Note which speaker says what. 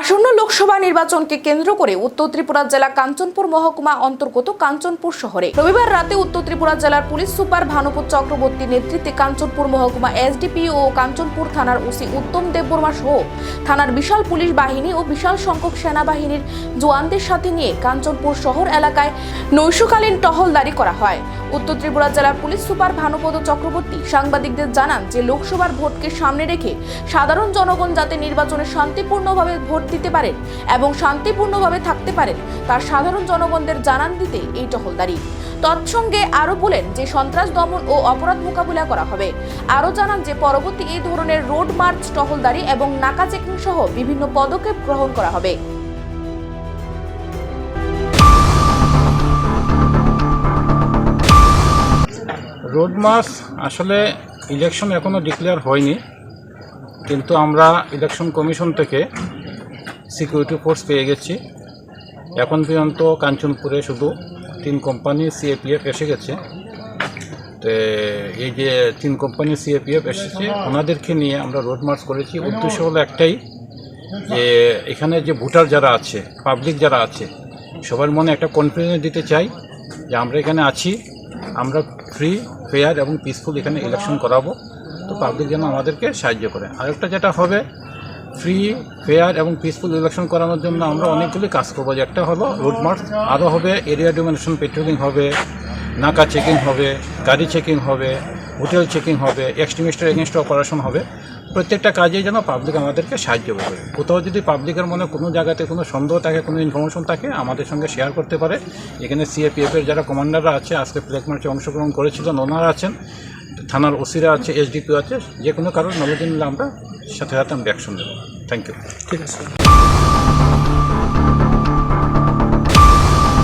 Speaker 1: আসন্ন লোকসভা নির্বাচনকে কেন্দ্র করে উত্তর ত্রিপুরা জেলা কাঞ্চনপুর মহকুমা অন্তর্গত কাঞ্চনপুর শহরে রবিবার রাতে উত্তর ত্রিপুরা জেলার পুলিশ সুপার ভানুপত চক্রবর্তীর নেতৃত্বে কাঞ্চনপুর মহকুমা এসডিপিও ও কাঞ্চনপুর থানার ওসি উত্তম দেববর্মা সহ থানার বিশাল পুলিশ বাহিনী ও বিশাল সংখ্যক সেনাবাহিনীর জওয়ানদের সাথে নিয়ে কাঞ্চনপুর শহর এলাকায় নৈশকালীন টহলদারি করা হয়। উত্তর ত্রিপুরা জেলার পুলিশ সুপার ভানুপত চক্রবর্তী সাংবাদিকদের জানান যে লোকসভার ভোটকে সামনে রেখে সাধারণ জনগণ যাতে নির্বাচনে শান্তিপূর্ণভাবে ভোট দিতে পারেন এবং শান্তিপূর্ণভাবে থাকতে পারেন তার সাধারণ জনগণদের জানান দিতে এই টহলদারি। তৎসঙ্গে আরো বলেন যে সন্ত্রাস দমন ও অপরাধ মোকাবিলা করা হবে। আরো জানান যে পরবর্তী এই ধরনের রোড মার্চ, টহলদারি এবং নাকা চেকিং সহ বিভিন্ন পদক্ষেপ গ্রহণ করা হবে।
Speaker 2: রোড মার্চ আসলে ইলেকশন এখনও ডিক্লেয়ার হয়নি, কিন্তু আমরা ইলেকশন কমিশন থেকে সিকিউরিটি ফোর্স পেয়ে গেছি। এখন পর্যন্ত কাঞ্চনপুরে শুধু 3 কোম্পানি সিএপিএফ এসে গেছে। তো এই যে 3 কোম্পানি সিএপিএফ এসেছে ওনাদেরকে নিয়ে আমরা রোড মার্চ করেছি। উদ্দেশ্য হলো একটাই, যে এখানে যে ভোটার যারা আছে, পাবলিক যারা আছে, সবার মনে একটা কনফিডেন্স দিতে চাই যে আমরা এখানে আছি, আমরা ফ্রি, ফেয়ার এবং পিসফুল এখানে ইলেকশন করাবো। তো পাবলিক যেন আমাদেরকে সাহায্য করে। আরেকটা যেটা হবে, ফ্রি, ফেয়ার এবং পিসফুল ইলেকশন করানোর জন্য আমরা অনেকগুলি কাজ করবো। একটা হলো রোড মার্চ, আরও হবে এরিয়া ডোমিনেশন পেট্রোলিং হবে, নাকা চেকিং হবে, গাড়ি চেকিং হবে, হোটেল চেকিং হবে, এক্সট্রিমিস্টের এগেনস্ট অপারেশন হবে। প্রত্যেকটা কাজেই যেন পাবলিক আমাদেরকে সাহায্য করবে। কোথাও যদি পাবলিকের মনে কোনো জায়গাতে কোনো সন্দেহ থাকে, কোনো ইনফরমেশন থাকে, আমাদের সঙ্গে শেয়ার করতে পারে। এখানে সিএপিএফের যারা কমান্ডাররা আছে, আজকে ফ্ল্যাগ মার্চে অংশগ্রহণ করেছিলেন, ওনারা আছেন, থানার ওসিরা আছে, এসডিপিও আছে। যে কোনো কারণ নলেজ নিলে আমরা সাথে সাথে আমরা অ্যাকশন দেবো। Thank you.
Speaker 3: ঠিক আছে।